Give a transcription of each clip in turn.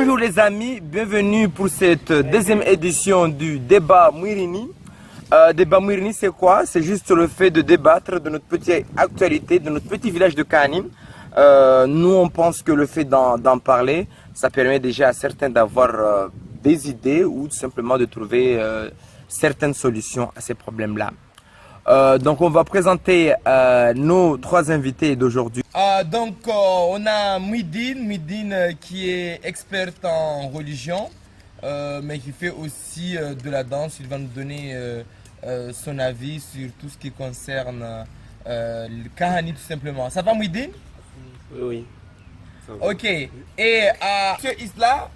Bonjour les amis, bienvenue pour cette deuxième édition du débat Mwirini. Débat Mwirini, c'est quoi? C'est juste le fait de débattre de notre petite actualité, de notre petit village de Kani. Nous, on pense que le fait d'en parler, ça permet déjà à certains d'avoir des idées ou tout simplement de trouver certaines solutions à ces problèmes-là. Donc on va présenter nos trois invités d'aujourd'hui. On a Mouidine qui est experte en religion, mais qui fait aussi de la danse. Il va nous donner son avis sur tout ce qui concerne le Kahani tout simplement. Ça va Mouidine? Oui. Ok. Et Monsieur Isla,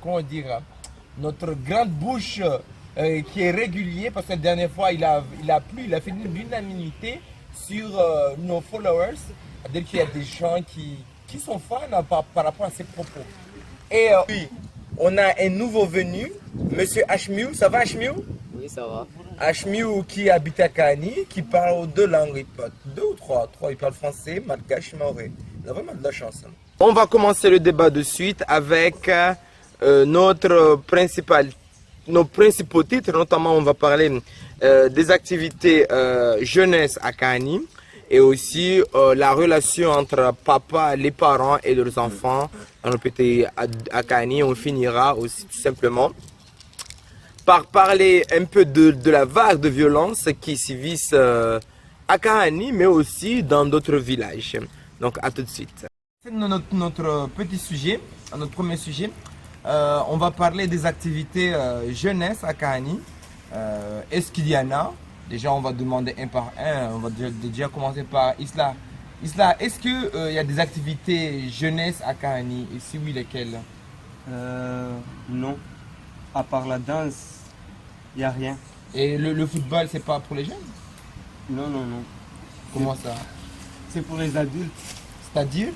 comment dire, notre grande bouche qui est régulier parce que la dernière fois il a fait l'unanimité sur nos followers, c'est-à-dire qu'il y a des gens qui sont fans par rapport à ses propos. Et oui, on a un nouveau venu, Monsieur Hashmiou. Ça va Hashmiou? Oui, ça va. Hashmiou qui habite à Kani, qui parle deux langues, il parle deux ou trois, il parle français, malgache, maoré. Il a vraiment de la chance. On va commencer le débat de suite avec nos principaux titres, notamment on va parler des activités jeunesse à Kani et aussi la relation entre papa, les parents et leurs enfants dans le petit à Kani. On finira aussi tout simplement par parler un peu de la vague de violence qui sévissent à Kani mais aussi dans d'autres villages. Donc à tout de suite. C'est notre petit sujet, notre premier sujet. On va parler des activités jeunesse à Kani. Est-ce qu'il y en a? Déjà, on va demander un par un. On va déjà commencer par Isla. Isla, est-ce qu'il y a des activités jeunesse à Kani? Et si oui, lesquelles? Non. À part la danse, il n'y a rien. Et le football, c'est pas pour les jeunes? Non, non, non. Comment ça? C'est pour les adultes. C'est-à-dire?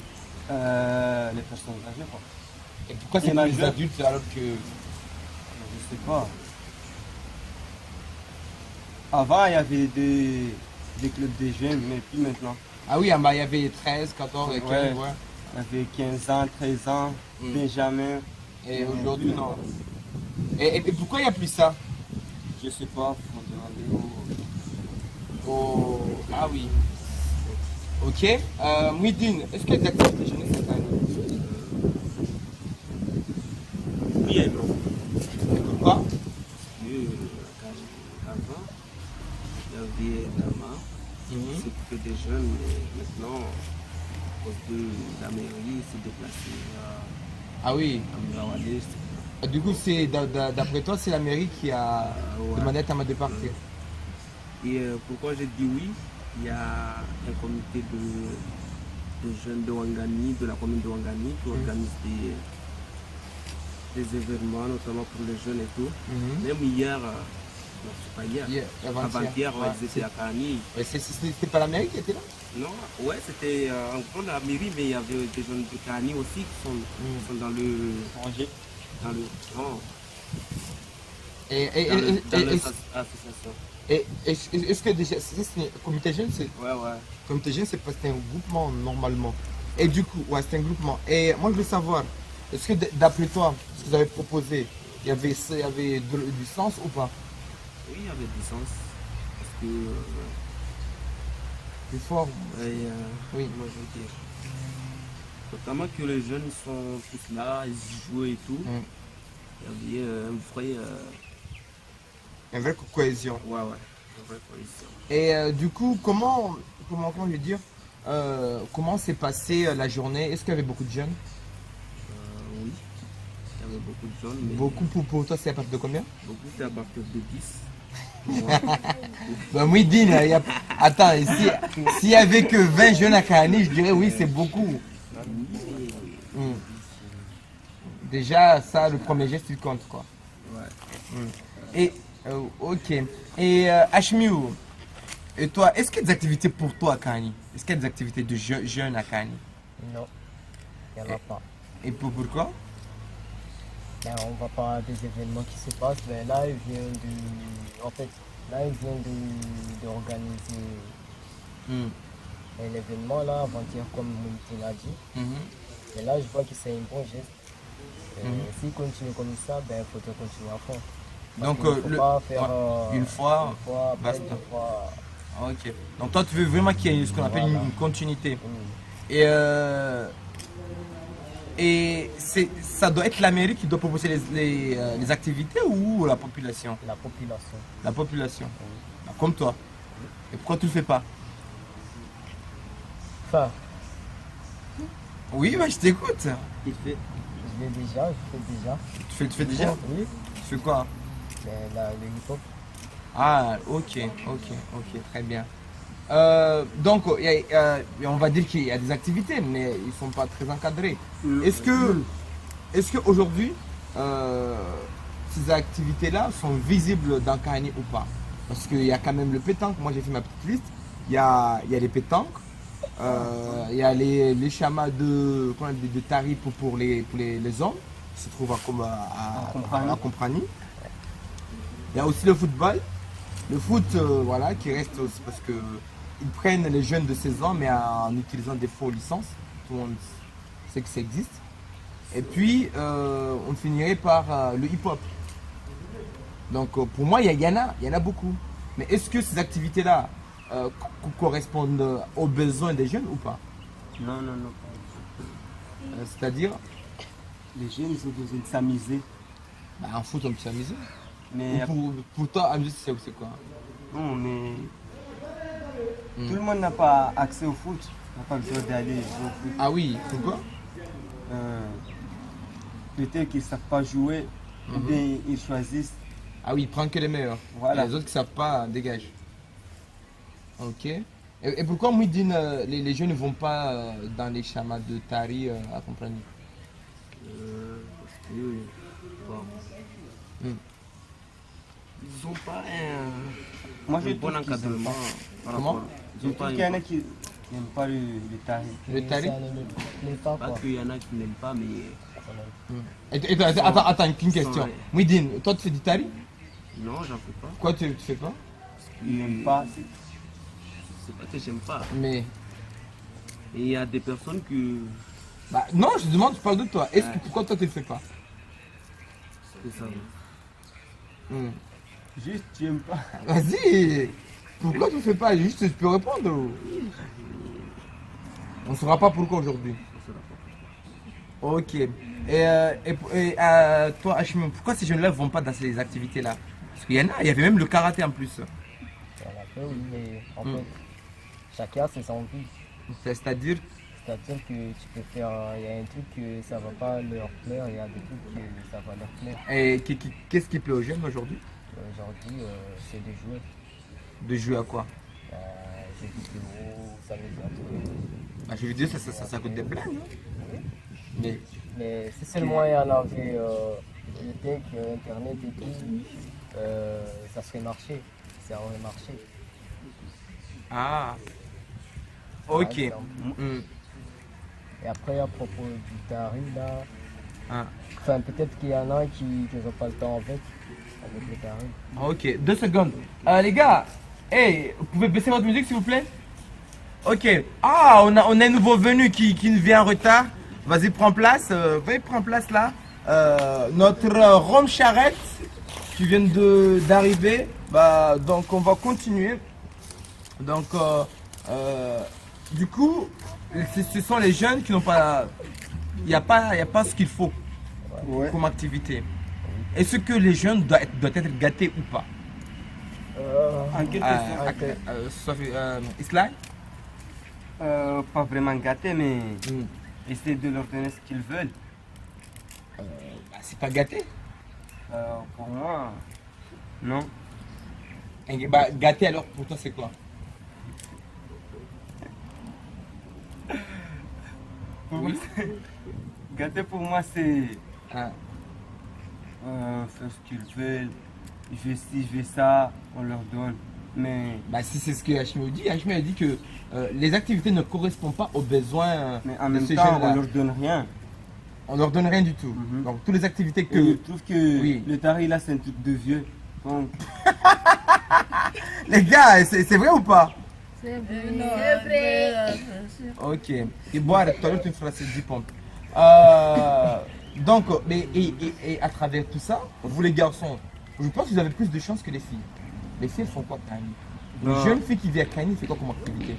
Les personnes âgées, quoi. Et pourquoi c'est pour les adultes alors que... Je sais pas. Avant, il y avait des clubs de jeunes, mais plus maintenant. Ah oui, il y avait 13, 14 et 15, ouais. Il y avait 15 ans, 13 ans, Benjamin. Et aujourd'hui, non. Et pourquoi il n'y a plus ça? Je sais pas, faut demander Ah oui. Ok. Mouidine, est-ce qu'il y a des activités jeunesse à Kani? Oui et non. Pourquoi? Avant, il y avait Nama, c'est que des jeunes, mais maintenant, à cause de la mairie, s'est déplacée Ah oui. à Mirawadé. Du coup, d'après toi, c'est la mairie qui a demandé à Tama de partir. Et pourquoi j'ai dit oui? Il y a un comité de jeunes de Wangani, de la commune de Wangani, qui organise des événements, notamment pour les jeunes et tout. Même hier, non, c'est pas hier, avant-hier, ils étaient à Kani. C'était pas la mairie qui était là? Non, ouais, c'était en gros la mairie, mais il y avait des jeunes de Kani aussi qui sont dans le rangé, dans le l'association. Et est-ce que déjà, c'est un comité jeune, c'est... Ouais, ouais. Comité jeune, c'est un groupement normalement. Et du coup, ouais, c'est un groupement. Et moi, je veux savoir, est-ce que d'après toi, ce que vous avez proposé, il y avait du sens ou pas? Oui, il y avait du sens. Parce que... Plus fort. Oui, moi je veux dire. Notamment que les jeunes sont tous là, ils jouent et tout. Il y avait une vraie cohésion. Ouais, une vraie cohésion. Et du coup, comment je veux dire, comment s'est passée la journée? Est-ce qu'il y avait beaucoup de jeunes? Oui, il y avait beaucoup de jeunes. Mais beaucoup pour toi, c'est à partir de combien? Beaucoup, c'est à partir de 10. Bah, Mouidine, attends, s'il y avait que 20 jeunes à Kani, je dirais oui, c'est beaucoup. Déjà, ça, le premier geste, il compte, quoi. Ouais. Et, ok. Et Hashmiou, et toi, est-ce qu'il y a des activités pour toi à Kani? Est-ce qu'il y a des activités de jeunes à Kani? Non, il n'y en a pas. Et pourquoi? Ben, on va pas des événements qui se passent, mais là, il vient d'organiser un événement là, avant-hier, comme Mountine a dit. Et là, je vois que c'est un bon geste. S'il continue comme ça, ben, il faudrait continuer à fond. Parce Donc, qu'il faut pas faire une fois, après, basta. 2 fois. Ok. Donc toi, tu veux vraiment qu'il y ait ce qu'on appelle Voilà. une continuité. Mm. Et ça doit être la mairie qui doit proposer les activités ou la population? La population. La population. Ah, comme toi. Et pourquoi tu le fais pas? Enfin, Oui, bah, je t'écoute. Il fait. je fais déjà. Tu fais déjà? Oui, Tu fais quoi? mais le hip-hop. Ah, ok, très bien. Donc, on va dire qu'il y a des activités, mais ils ne sont pas très encadrés. Est-ce qu'aujourd'hui, ces activités-là sont visibles dans Kahani ou pas? Parce qu'il y a quand même le pétanque. Moi, j'ai fait ma petite liste. Il y a les pétanques. Il y a les chamas de tari pour les hommes, qui se trouvent à Comprani. Il y a aussi le football. Le foot, voilà, qui reste aussi parce que ils prennent les jeunes de 16 ans, mais en utilisant des faux licences. Tout le monde sait que ça existe. Et puis, on finirait par le hip-hop. Donc, pour moi, il y en a beaucoup. Mais est-ce que ces activités-là correspondent aux besoins des jeunes ou pas? Non, non, non. C'est-à-dire, Les jeunes, ils ont besoin de s'amuser. bah, en foot, on peut s'amuser. Mais Pour toi, amuser, c'est quoi? non, mais tout le monde n'a pas accès au foot. N'a pas besoin d'aller jouer au foot. Ah oui, pourquoi? Peut-être qu'ils ne savent pas jouer, ou bien ils choisissent. Ah oui, prends que les meilleurs. Voilà. Et les autres qui ne savent pas, dégagent. Ok. Et pourquoi Mouidine, les jeunes ne vont pas dans les chamas de Tari à Comprani? Parce que, bon, Hmm. ils n'ont pas Moi, je un bon trouve qu'ils aiment encadrement. pas. par Comment? rapport- ils Je ont pas trouve qu'il y en a qui n'aiment pas le tarif. Le Tari? Ça ne plaît pas, Pas quoi. qu'il y en a qui n'aiment pas, mais Attends, une question. Ouais. Mouidine, toi tu fais du Tari? non, j'en fais pas. Pourquoi tu fais pas? Ils n'aiment pas. C'est pas que j'aime pas. Mais. Et il y a des personnes que Bah, non, je te demande, je parle de toi. Pourquoi toi tu le fais pas? ça. Hmm. Juste, tu n'aimes pas. Vas-y. Pourquoi tu le fais pas? Juste, tu peux répondre. On ne saura pas pourquoi aujourd'hui. Ok. Et toi, Hachim, pourquoi ces jeunes-là ne vont pas dans ces activités-là? Parce qu'il y en a, il y avait même le karaté en plus. On a fait, oui, mais en fait, chacun a ses envies. C'est-à-dire, C'est-à-dire que tu peux faire, il y a un truc que ça va pas leur plaire, il y a des trucs que ça va leur plaire. qu'est-ce qui plaît aux jeunes aujourd'hui? Aujourd'hui, c'est de jouer. De jouer à quoi? Jeux vidéo, s'amuser entre eux. Bah, jeux vidéo, ça coûte des blagues. Mais, Mais si seulement il y en avait le tech, internet et tout, ça serait marché. Ça aurait marché. ah, par ok. exemple. Hmm. Et après, à propos du tarif, là, Ah. enfin, peut-être qu'il y en a qui n'ont pas le temps avec le tarif. Ok, 2 secondes. Les gars, hey, vous pouvez baisser votre musique s'il vous plaît? Ok. Ah, on a un nouveau venu qui vient en retard. Vas-y, prends place. Veuillez prendre place là. Notre Rome Charrette qui vient d'arriver. Bah, donc, on va continuer. Donc, du coup, ce sont les jeunes qui n'ont pas... Il n'y a pas ce qu'il faut comme activité. Est-ce que les jeunes doivent être gâtés ou pas? En quelque sorte, Islam? pas vraiment gâtés, mais Hmm. essayer de leur donner ce qu'ils veulent. Bah, c'est pas gâté. Pour moi, non. Et bah, gâté alors pour toi c'est quoi? Oui. Gâter pour moi, c'est Ah. faire ce qu'ils veulent. Je veux ci, je veux ça, on leur donne. Mais, Bah, si c'est ce que Hachim dit, Hachim a dit que les activités ne correspondent pas aux besoins mais en de même ces temps, jeunes-là. on leur donne rien. On leur donne rien du tout. Mhm. Donc toutes les activités Et je que... trouve que Oui. le tarif là, c'est un truc de vieux. Donc, Les gars, c'est vrai ou pas? C'est vrai. Ok. Et boire, tout à l'heure tu me feras ces 10 pompes. Donc, et à travers tout ça, vous les garçons, je pense que vous avez plus de chance que les filles. Les filles, elles font quoi, Kani? Une Non. jeune fille qui vit à Kani, fait quoi comme activité?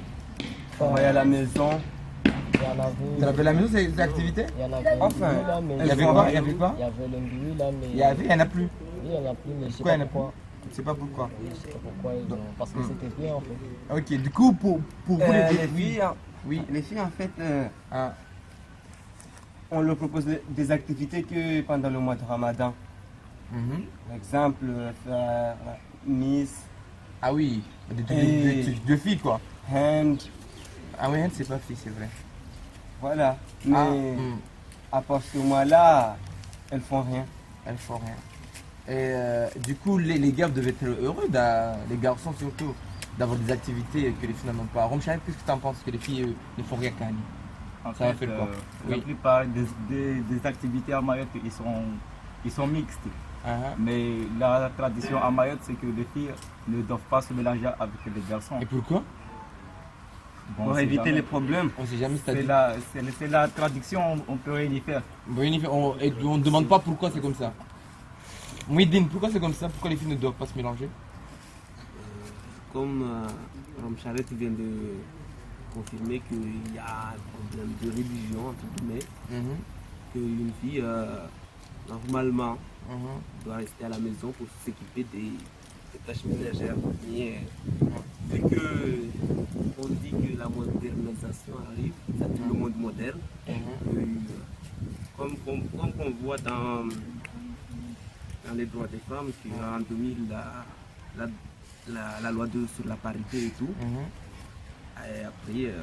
Travailler à la maison. Il y en avait. Tu as fait la maison, ces activités? Il y en avait Enfin, une, là, mais Il y avait quoi? Il y avait quoi? Il y avait le bruit là, mais. Il y en a plus. Oui, il y en a plus, mais je sais Pourquoi il y pas en a pourquoi. Je sais pas pourquoi. Je sais pas pourquoi ils ont. Parce que c'était bien en fait. Ok, du coup, pour vous Les filles, oui. les filles, en fait, Ah, on leur propose des activités que pendant le mois de Ramadan. mhm. Par exemple, faire Miss, Ah oui, Et- deux filles quoi. Hand, Ah oui, c'est pas fille, c'est vrai. voilà. Mais Ah, hmm. à part ce mois-là, elles font rien. Elles font rien. Et du coup, les gars devaient être heureux, les garçons surtout, d'avoir des activités que les filles n'ont pas. Romchal, qu'est-ce que tu en penses que les filles ne font rien qu'à Annie? En Ça va fait, faire quoi? la Oui. plupart des activités à Mayotte, ils sont mixtes. Ah, Mais la tradition à Mayotte, c'est que les filles ne doivent pas se mélanger avec les garçons. et pourquoi? Bon, Pour c'est éviter jamais- les problèmes. On sait jamais si t'as C'est dit. la tradition, on peut rien y faire. Bon, et on ne demande pas pourquoi c'est comme ça. Mouidine, pourquoi c'est comme ça? Pourquoi les filles ne doivent pas se mélanger? Comme Ram Charet vient de confirmer qu'il y a un problème de religion, entre guillemets, Mhm, qu'une fille, normalement, mhm. doit rester à la maison pour s'occuper des tâches ménagères. Mais vu que on dit que la modernisation arrive, c'est tout le monde moderne, comme on voit dans les droits des femmes, qu'en 2000, la loi sur la parité et tout, Mhm. et après,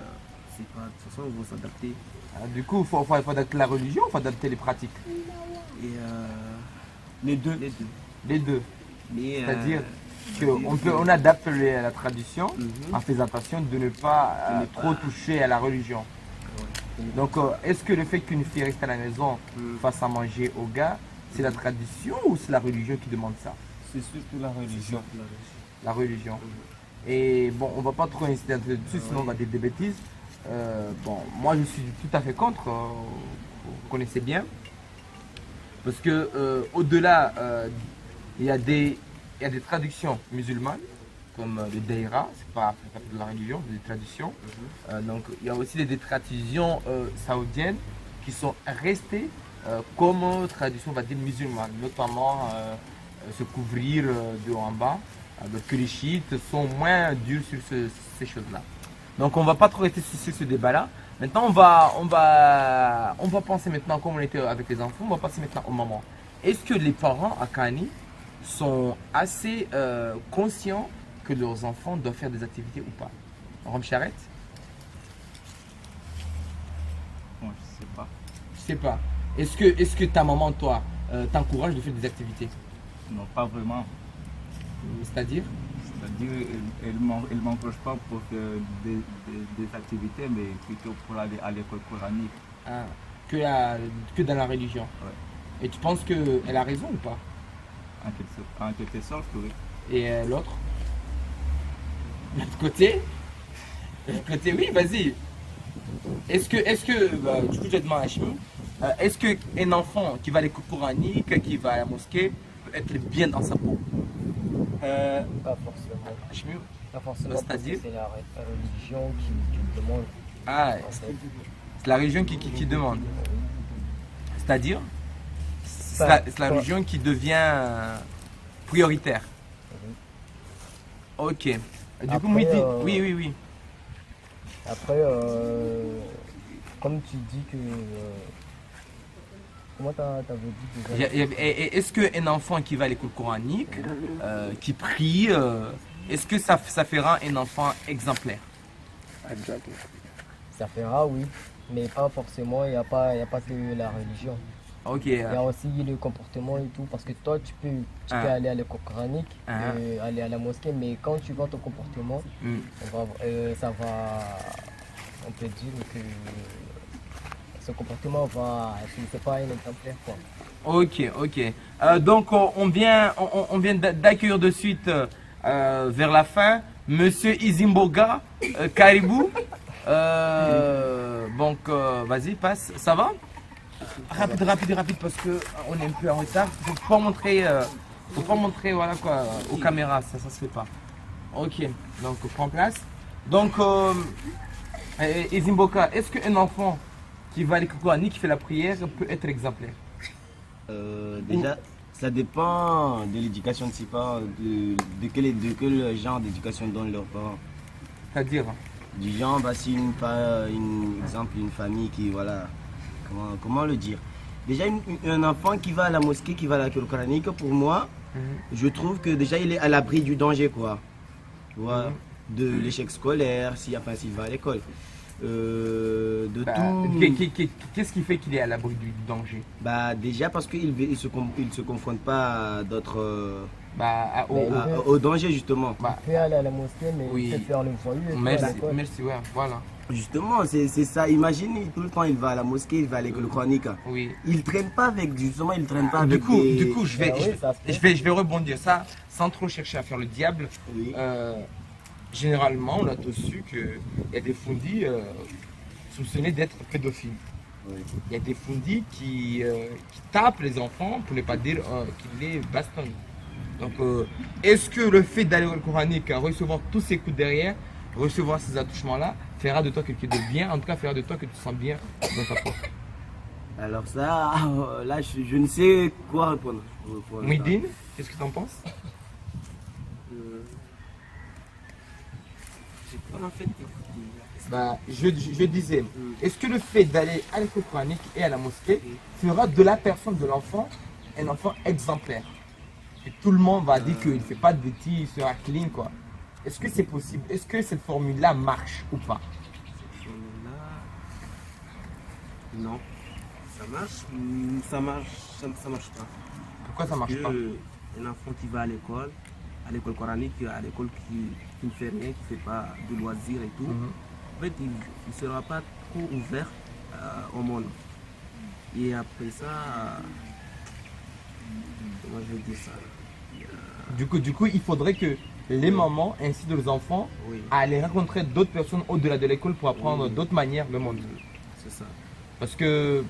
c'est pas, de toute façon, ils vont s'adapter. Ah, du coup, il faut adapter la religion ou il faut adapter les pratiques? Et Les deux. les deux. Les deux. Mais, C'est-à-dire c'est-à-dire on adapte la tradition Mhm. en faisant attention de ne pas De ne trop pas- toucher à la religion. ouais. Donc, est-ce que le fait qu'une fille reste à la maison Mhm. fasse à manger aux gars, c'est la tradition ou c'est la religion qui demande ça? C'est surtout la religion. La religion. Et bon, on va pas trop insister dessus, sinon on va dire des bêtises. Bon, moi je suis tout à fait contre, vous connaissez bien. Parce que au-delà, il y a des traditions musulmanes, comme le daïra, c'est pas de la religion, c'est des traditions. Donc il y a aussi des traditions saoudiennes qui sont restées comme tradition, on va dire, musulmane, notamment se couvrir de haut en bas, alors que les chiites sont moins durs sur ces choses-là. Donc on va pas trop rester sur ce débat-là. Maintenant on va penser maintenant, comme on était avec les enfants, on va passer maintenant au moment. Est-ce que les parents à Kani sont assez conscients que leurs enfants doivent faire des activités ou pas? Rome Charrette? Bon, je sais pas. Je sais pas. Est-ce que ta maman, toi, t'encourage de faire des activités? Non, pas vraiment. C'est-à-dire? C'est-à-dire, elle m'encourage pas pour faire des activités, mais plutôt pour aller à l'école coranique. Ah, que dans la religion. Ouais. Et tu penses qu'elle a raison ou pas? En quelque sorte, oui. Et l'autre? L'autre côté? L'autre côté, oui, vas-y. Est-ce que bah, du coup, je demande à Hachmi, est-ce qu'un enfant qui va à l'école coranique, qui va à la mosquée, peut être bien dans sa peau? Pas forcément. Hachmi? Pas forcément. parce que C'est-à-dire c'est la religion qui le demande. Ah, En fait. c'est la religion qui demande. C'est-à-dire? C'est Bah, la religion qui devient prioritaire. Ok. Du coup, Après, Mouidi, oui. Après, comme tu dis que. Comment t'avais dit déjà? Est-ce qu'un enfant qui va à l'école coranique, qui prie, est-ce que ça fera un enfant exemplaire? Ça fera, oui. Mais pas forcément, il n'y a pas que la religion. Ok. Il y a aussi le comportement et tout. Parce que toi, tu peux aller à l'école coranique, aller à la mosquée, mais quand tu vois ton comportement, ça va. On peut dire que ce comportement c'est pas un exemplaire, quoi. Ok. Donc on vient d'accueillir de suite vers la fin Monsieur Izimboga Caribou. Donc vas-y, passe. Ça va? Rapide, parce qu'on est un peu en retard. Faut pas montrer voilà quoi, aux caméras, ça se fait pas. Ok, donc prends place. Donc, Izimboka, est-ce qu'un enfant qui va à l'école coranique, qui fait la prière, peut être exemplaire? Déjà, ça dépend de l'éducation de ses parents, de quel genre d'éducation donnent leurs parents. C'est-à-dire? Du genre, bah, si une famille qui, voilà, comment le dire? Déjà, un enfant qui va à la mosquée, qui va à l'école coranique, pour moi, je trouve que déjà, il est à l'abri du danger, quoi. Tu vois, de l'échec scolaire, s'il va à l'école. Qu'est-ce qui fait qu'il est à l'abri du danger? Bah, déjà parce qu'il ne se confronte pas à d'autres... au danger, justement. Il peut aller à la mosquée, mais il peut faire le voyou et puis à l'école. Merci, ouais, voilà. Justement, c'est ça. Imagine, tout le temps, il va à la mosquée, il va à l'école coranique. Oui. Il traîne pas avec, justement, il traîne pas Du avec coup, je vais rebondir ça sans trop chercher à faire le diable. Oui. Généralement, on a tous su qu'il y a des fundis soupçonnés d'être pédophiles. Oui. Il y a des fundis qui tapent les enfants, pour ne pas dire qu'ils les bastonnent. Donc, est-ce que le fait d'aller au coranique, recevoir tous ces coups derrière, recevoir ces attouchements-là, fera de toi quelqu'un de bien, en tout cas fera de toi que tu te sens bien dans ta peau? Alors ça, là, je ne sais quoi répondre. Mouidine, qu'est-ce que tu en penses? En fait, je disais, est-ce que le fait d'aller à l'école coranique et à la mosquée fera de la personne, de l'enfant, un enfant exemplaire? Et tout le monde va dire qu'il ne fait pas de bêtises, il sera clean, quoi. Est-ce que c'est possible? Est-ce que cette formule-là marche ou pas? cette formule-là, non. Ça marche pas. Pourquoi ça marche pas? Un enfant qui va à l'école coranique, à l'école qui ne fait rien, qui ne fait pas de loisirs et tout, en fait, il ne sera pas trop ouvert au monde. Et après ça, comment je vais dire ça? Du coup, il faudrait que les mamans incitent les enfants à aller rencontrer d'autres personnes au-delà de l'école pour apprendre d'autres manières le monde. C'est ça. Parce que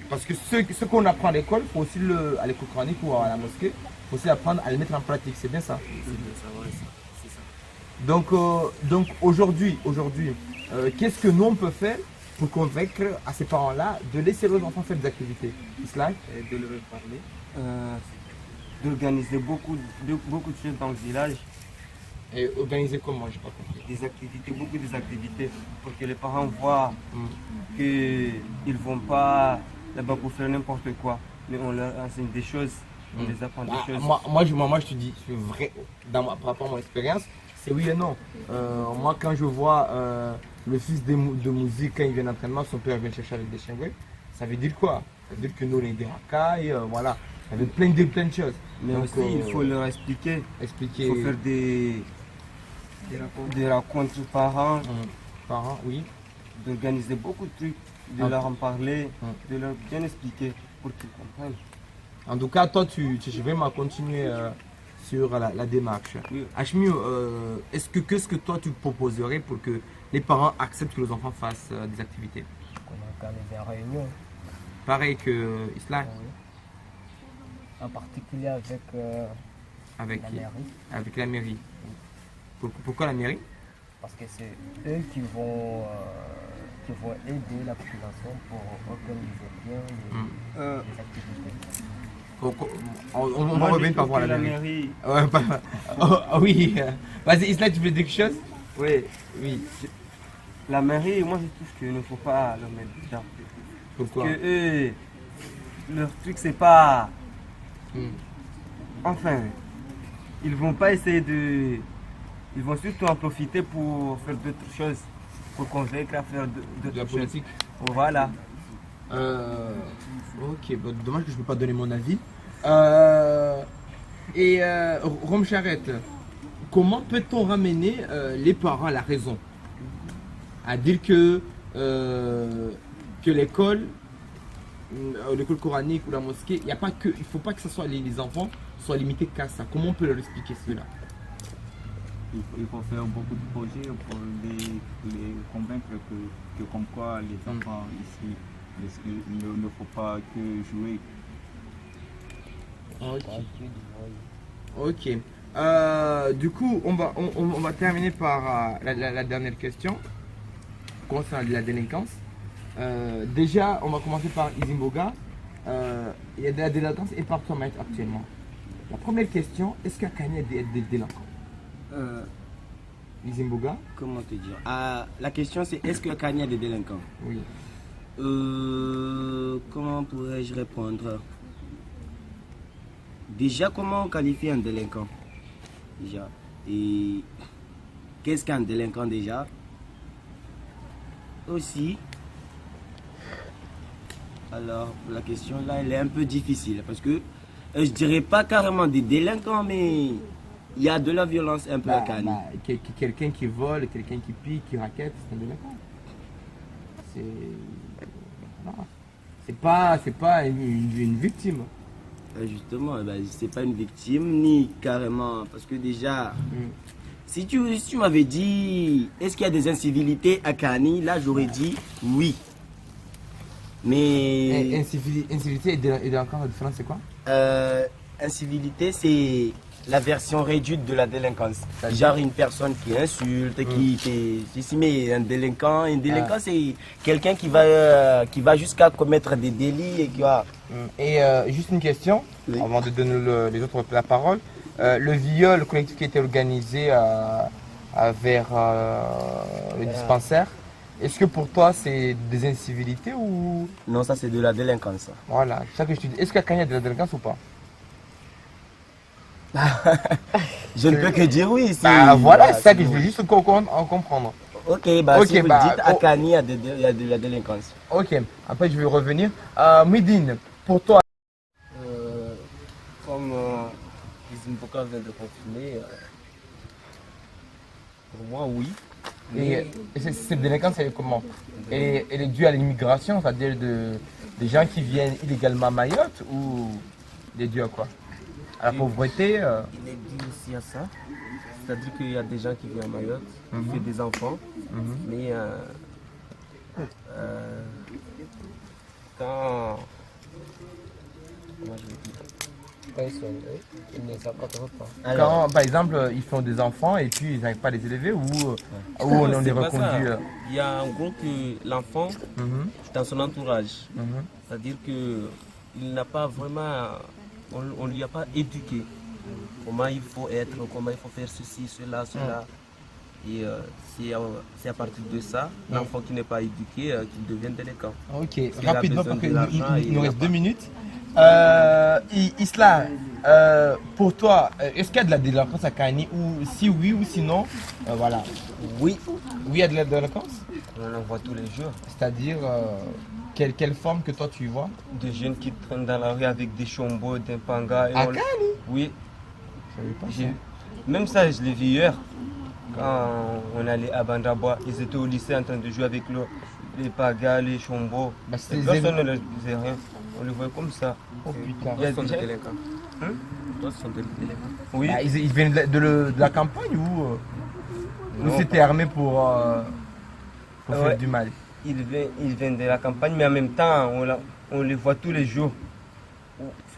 ce qu'on apprend à l'école, faut aussi à l'école coranique ou à la mosquée, il faut aussi apprendre à le mettre en pratique. C'est bien ça. C'est bien ça, ouais, c'est ça. Donc aujourd'hui, qu'est-ce que nous on peut faire pour convaincre à ces parents-là de laisser leurs enfants faire des activités? Islam? Et de leur parler. D'organiser beaucoup de choses dans le village. Et organiser comment? J'ai pas compris. Beaucoup d'activités, pour que les parents voient qu'ils ne vont pas là-bas pour faire n'importe quoi. Mais on leur enseigne des choses, on les apprend des choses. Moi, je te dis, c'est vrai, par rapport à mon expérience, c'est oui et non. Moi, quand je vois le fils de musique, quand il vient d'entraînement, son père vient le chercher avec des chiens, ça veut dire quoi? Ça veut dire que nous, on est des racailles, voilà. Ça veut dire plein de choses. Mais donc, aussi, il faut leur expliquer. Il faut faire des rencontres parents. Parents, oui. D'organiser beaucoup de trucs, de leur en parler, de leur bien expliquer pour qu'ils comprennent. En tout cas, toi, tu vais continuer sur la démarche. Oui. Hachmiou, qu'est-ce que toi tu proposerais pour que les parents acceptent que les enfants fassent des activités? On a organisé une réunion. Pareil que Islam? Oui. En particulier avec la mairie. Avec la mairie. Pourquoi la mairie? Parce que c'est eux qui vont aider la population pour organiser bien les activités. On va revenir par voir la mairie. Oui. Vas-y, Islam, tu veux dire quelque chose? Oui. La mairie, moi je trouve qu'il ne faut pas leur mettre dedans. Pourquoi? Parce que eux, leur truc c'est pas... Enfin, ils vont pas essayer de... Ils vont surtout en profiter pour faire d'autres choses, pour convaincre à faire d'autres De la choses. politique. Voilà. Ok, dommage que je ne peux pas donner mon avis. Rome Charrette, comment peut-on ramener les parents à la raison? À dire que l'école coranique ou la mosquée, il ne faut pas que ce soit les enfants soient limités qu'à ça. Comment on peut leur expliquer cela? Il faut faire beaucoup de projets pour les convaincre que comme quoi les enfants ici Il ne faut pas que jouer. Ok. Du coup, on va terminer par la dernière question concernant la délinquance. Déjà, on va commencer par Izimboga. Il y a de la délinquance et par toi, Maître, actuellement. La première question, est-ce qu'à Kanye il y a des délinquants Izimboga? Comment te dire? La question c'est est-ce que Kanye a des délinquants? Oui. Comment pourrais-je répondre? Déjà, comment on qualifie un délinquant? Déjà. Et qu'est-ce qu'un délinquant déjà? Aussi. Alors, la question là, elle est un peu difficile parce que je dirais pas carrément des délinquants, mais il y a de la violence un peu à Kanye. Quelqu'un qui vole, quelqu'un qui pique, qui raquette, c'est un délinquant. C'est pas une victime. Justement, c'est pas une victime ni carrément parce que déjà, si tu m'avais dit est-ce qu'il y a des incivilités à Kanye, là j'aurais dit oui. Mais Incivilité et délinquance, la différence c'est quoi? incivilité, c'est la version réduite de la délinquance. Genre une personne qui insulte, qui mais un délinquant, c'est quelqu'un qui va jusqu'à commettre des délits et qui va. Et juste une question, avant de donner les autres la parole. Le viol collectif qui a été organisé vers le dispensaire, est-ce que pour toi c'est des incivilités ou... Non, ça c'est de la délinquance. Voilà, c'est ça que je te dis. Est-ce qu'à Kanye il y a de la délinquance ou pas? Je ne peux que dire oui. Voilà, c'est ça que je veux juste comprendre. Ok, si vous dites à Kanye, il y a de la délinquance. Ok, après je vais revenir. Midine, pour toi. Comme Izimboga vient de confirmer, pour moi, oui. Et cette délinquance, elle est comment? Elle est due à l'immigration, c'est-à-dire des gens qui viennent illégalement à Mayotte, ou elle est due à quoi? À la pauvreté Il est dû aussi à ça. C'est-à-dire qu'il y a des gens qui viennent à Mayotte, qui font des enfants, mais quand... Comment je vais dire? Quand ils sont nés, ils ne s'apportent pas. quand, par exemple, ils font des enfants et puis ils n'arrivent pas à les élever, ou on les C'est pas reconduit ça. Il y a en gros que l'enfant est dans son entourage. C'est-à-dire qu'il n'a pas vraiment... On ne lui a pas éduqué. Comment il faut être, comment il faut faire ceci, cela, cela. Et c'est à partir de ça, l'enfant qui n'est pas éduqué, qu'il devient délinquant. Ok, qu'il a rapidement besoin parce de l'argent et qu'il nous il reste n'a 2 minutes. Isla, pour toi, est-ce qu'il y a de la délinquance à Kanye, ou si oui ou sinon, voilà. Oui, Oui, il y a de la délinquance, on en voit tous les jours. c'est-à-dire quelle forme que toi tu vois? Des jeunes qui traînent dans la rue avec des chombos, des pangas. À Kanye? Oui, Je savais pas ça. même ça, je l'ai vu hier. Quand on allait à Bandabois, ils étaient au lycée en train de jouer avec les pagas, les chombos. Bah, c'est Et des personne ne leur disait rien. On les voyait comme ça. Oh putain. Il y a des délinquants. Toi, ce sont des délinquants. Oui. Bah, ils viennent de la campagne ou Non, c'était armé pour faire Ouais. du mal? Ils viennent de la campagne, mais en même temps, on les voit tous les jours.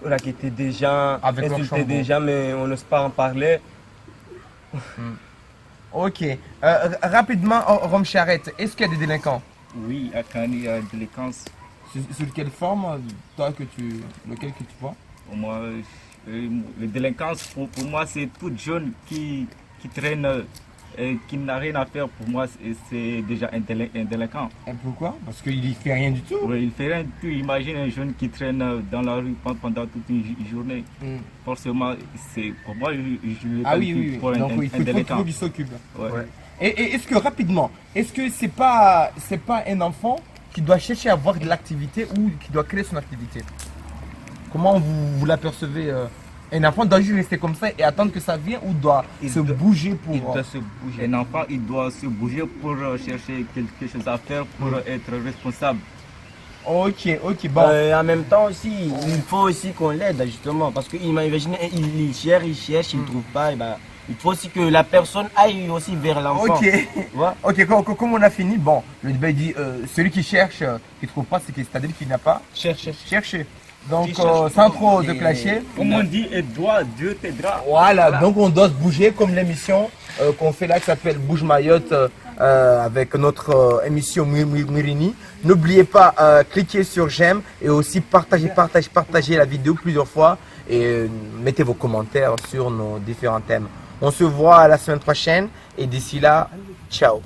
Raqueter des gens, Avec leur insulter chambo. des gens, mais on n'ose pas en parler. Ok. Rapidement, Rome Charrette, est-ce qu'il y a des délinquants? Oui, à Kanye, il y a une délinquance. Sur quelle forme, lequel que tu vois? Pour moi, les délinquances, pour moi, c'est toute jeune qui traîne, qui n'a rien à faire. Pour moi, c'est déjà un délinquant. Et pourquoi? Parce qu'il ne fait rien du tout. Oui, il fait rien du tout. Imagine un jeune qui traîne dans la rue pendant toute une journée. Forcément, pour moi, je le qualifie pour Donc il un faut délinquant. qu'il s'occupe. Ouais. Et est-ce que rapidement, est-ce que c'est pas un enfant qui doit chercher à avoir de l'activité ou qui doit créer son activité? Comment vous l'apercevez? Un enfant doit juste rester comme ça et attendre que ça vienne, ou doit se bouger pour... Il doit se bouger. Un enfant, il doit se bouger pour chercher quelque chose à faire, pour être responsable. Ok, bon. En même temps aussi, il faut aussi qu'on l'aide justement parce que imaginez, il cherche, il ne trouve pas, et Il faut aussi que la personne aille aussi vers l'enfant. Ok. Tu vois? Ok, comme on a fini, bon, le débat dit celui qui cherche, qui ne trouve pas, c'est-à-dire qu'il n'a pas cherché. Donc, sans trop de clasher. Comme on dit, aide-toi, Dieu t'aidera. Voilà, donc on doit se bouger comme l'émission qu'on fait là qui s'appelle Bouge Mayotte avec notre émission Mirini. N'oubliez pas, cliquez sur j'aime et aussi partagez la vidéo plusieurs fois et mettez vos commentaires sur nos différents thèmes. On se voit la semaine prochaine et d'ici là, ciao.